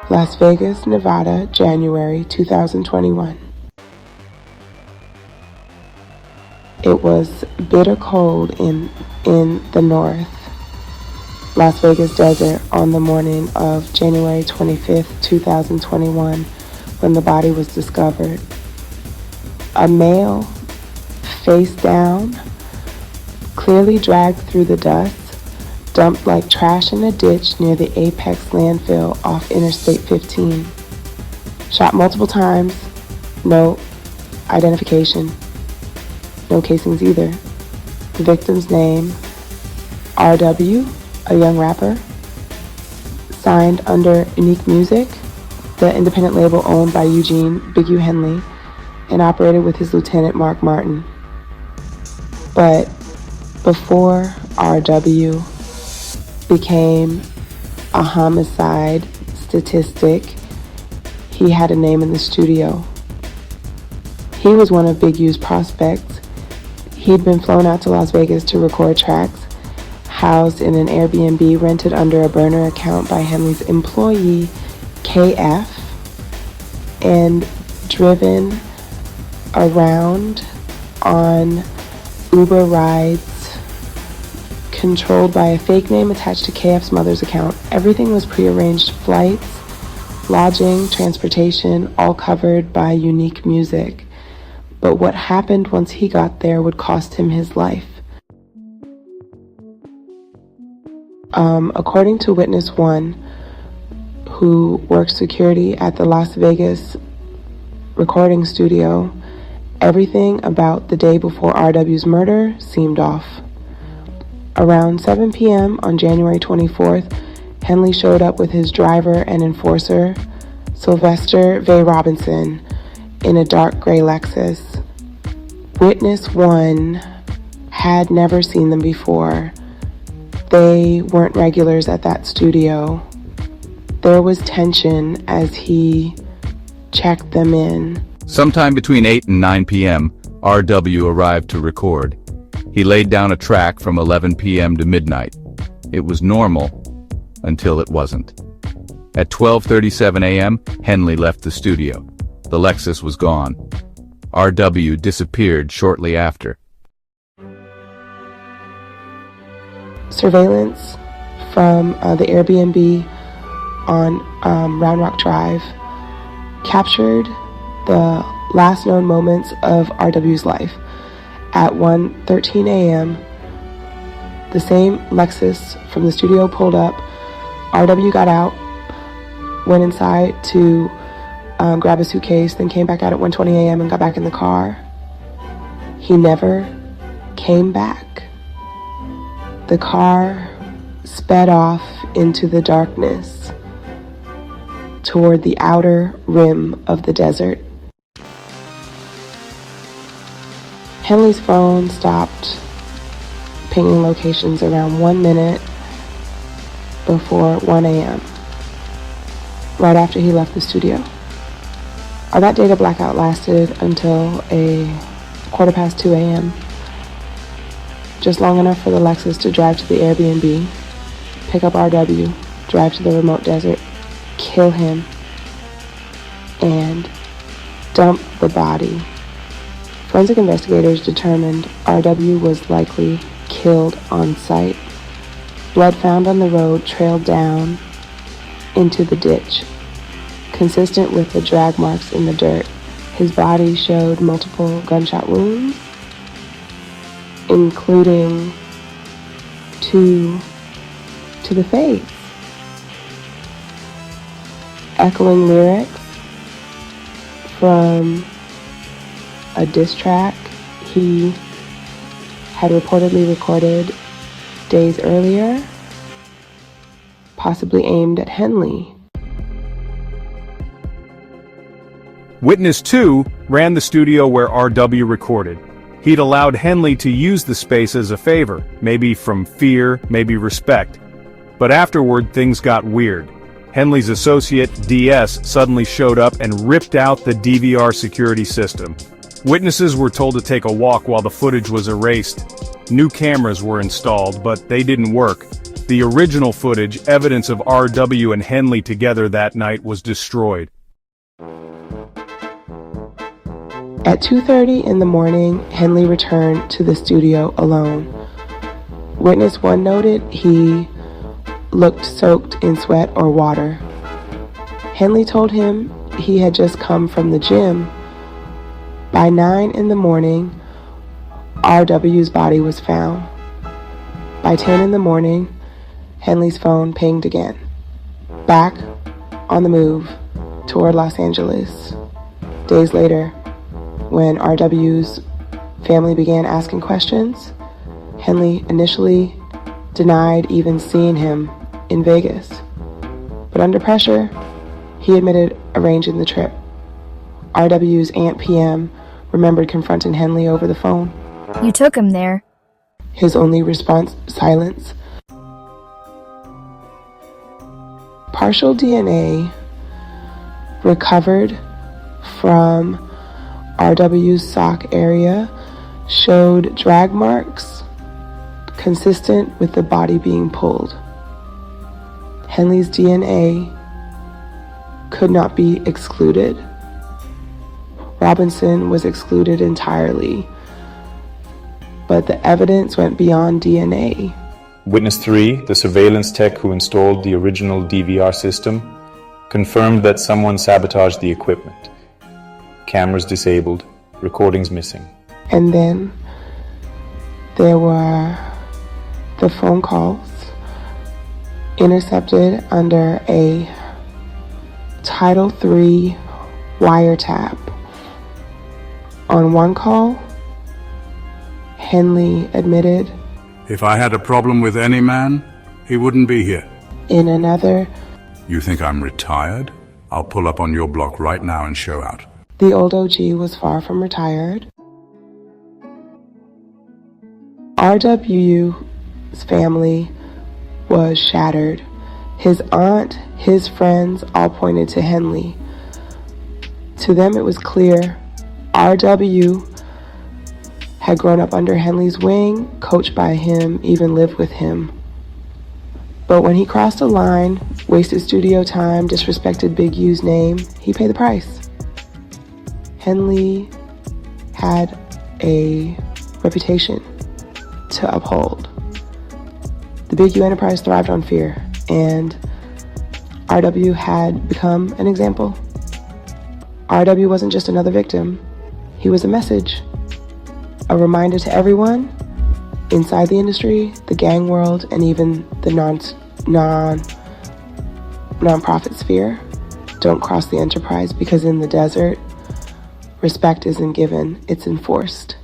Las Vegas, Nevada, January 2021. It was bitter cold in the north Las Vegas desert on the morning of January 25th, 2021, when the body was discovered. A male, face down, clearly dragged through the dust, dumped like trash in a ditch near the Apex landfill off Interstate 15. Shot multiple times, no identification, no casings either. The victim's name, R.W., a young rapper, signed under Unique Music, the independent label owned by Eugene Big U Henley, and operated with his lieutenant Mark Martin. But before R.W. became a homicide statistic, he had a name in the studio. He was one of Big U's prospects. He'd been flown out to Las Vegas to record tracks, housed in an Airbnb rented under a burner account by Henley's employee, KF, and driven around on Uber rides controlled by a fake name attached to KF's mother's account. Everything was prearranged: flights, lodging, transportation, all covered by Unique Music. But what happened once he got there would cost him his life. According to Witness 1, who works security at the Las Vegas recording studio, everything about the day before RW's murder seemed off. Around 7 p.m. on January 24th, Henley showed up with his driver and enforcer, Sylvester V. Robinson, in a dark gray Lexus. Witness 1 had never seen them before. They weren't regulars at that studio. There was tension as he checked them in. Sometime between 8 and 9 p.m., RW arrived to record. He laid down a track from 11 p.m. to midnight. It was normal until it wasn't. At 12:37 a.m., Henley left the studio. The Lexus was gone. RW disappeared shortly after. Surveillance from the Airbnb on Round Rock Drive captured the last known moments of RW's life. At 1:13 a.m., the same Lexus from the studio pulled up. RW got out, went inside to grab a suitcase, then came back out at 1:20 a.m. and got back in the car. He never came back. The car sped off into the darkness toward the outer rim of the desert. Henley's phone stopped pinging locations around 1 minute before 1 a.m., right after he left the studio. That data blackout lasted until a 2:15 a.m., just long enough for the Lexus to drive to the Airbnb, pick up RW, drive to the remote desert, kill him, and dump the body. Forensic investigators determined RW was likely killed on site. Blood found on the road trailed down into the ditch. Consistent with the drag marks in the dirt, his body showed multiple gunshot wounds, including two to the face. Echoing lyrics from a diss track he had reportedly recorded days earlier, possibly aimed at Henley. Witness 2 ran the studio where RW recorded. He'd allowed Henley to use the space as a favor, maybe from fear, maybe respect. But afterward, things got weird. Henley's associate, DS, suddenly showed up and ripped out the DVR security system. Witnesses were told to take a walk while the footage was erased. New cameras were installed, but they didn't work. The original footage, evidence of RW and Henley together that night, was destroyed. At 2:30 in the morning, Henley returned to the studio alone. Witness 1 noted he looked soaked in sweat or water. Henley told him he had just come from the gym. By 9 in the morning, RW's body was found. By 10 in the morning, Henley's phone pinged again. Back on the move toward Los Angeles. Days later, when RW's family began asking questions, Henley initially denied even seeing him in Vegas. But under pressure, he admitted arranging the trip. RW's Aunt PM remembered confronting Henley over the phone. You took him there. His only response, silence. Partial DNA recovered from RW's sock area showed drag marks consistent with the body being pulled. Henley's DNA could not be excluded. Robinson was excluded entirely, but the evidence went beyond DNA. Witness 3, the surveillance tech who installed the original DVR system, confirmed that someone sabotaged the equipment. Cameras disabled, recordings missing. And then there were the phone calls intercepted under a Title III wiretap. On one call, Henley admitted, "If I had a problem with any man, he wouldn't be here." in another, "You think I'm retired? I'll pull up on your block right now and show out." the old OG was far from retired. RW's family was shattered. His aunt, his friends all pointed to Henley. To them it was clear RW had grown up under Henley's wing, coached by him, even lived with him. But when he crossed a line, wasted studio time, disrespected Big U's name, he paid the price. Henley had a reputation to uphold. The Big U enterprise thrived on fear, and RW had become an example. RW wasn't just another victim, he was a message. A reminder to everyone inside the industry, the gang world, and even the non-profit sphere. Don't cross the enterprise, because in the desert, respect isn't given, it's enforced.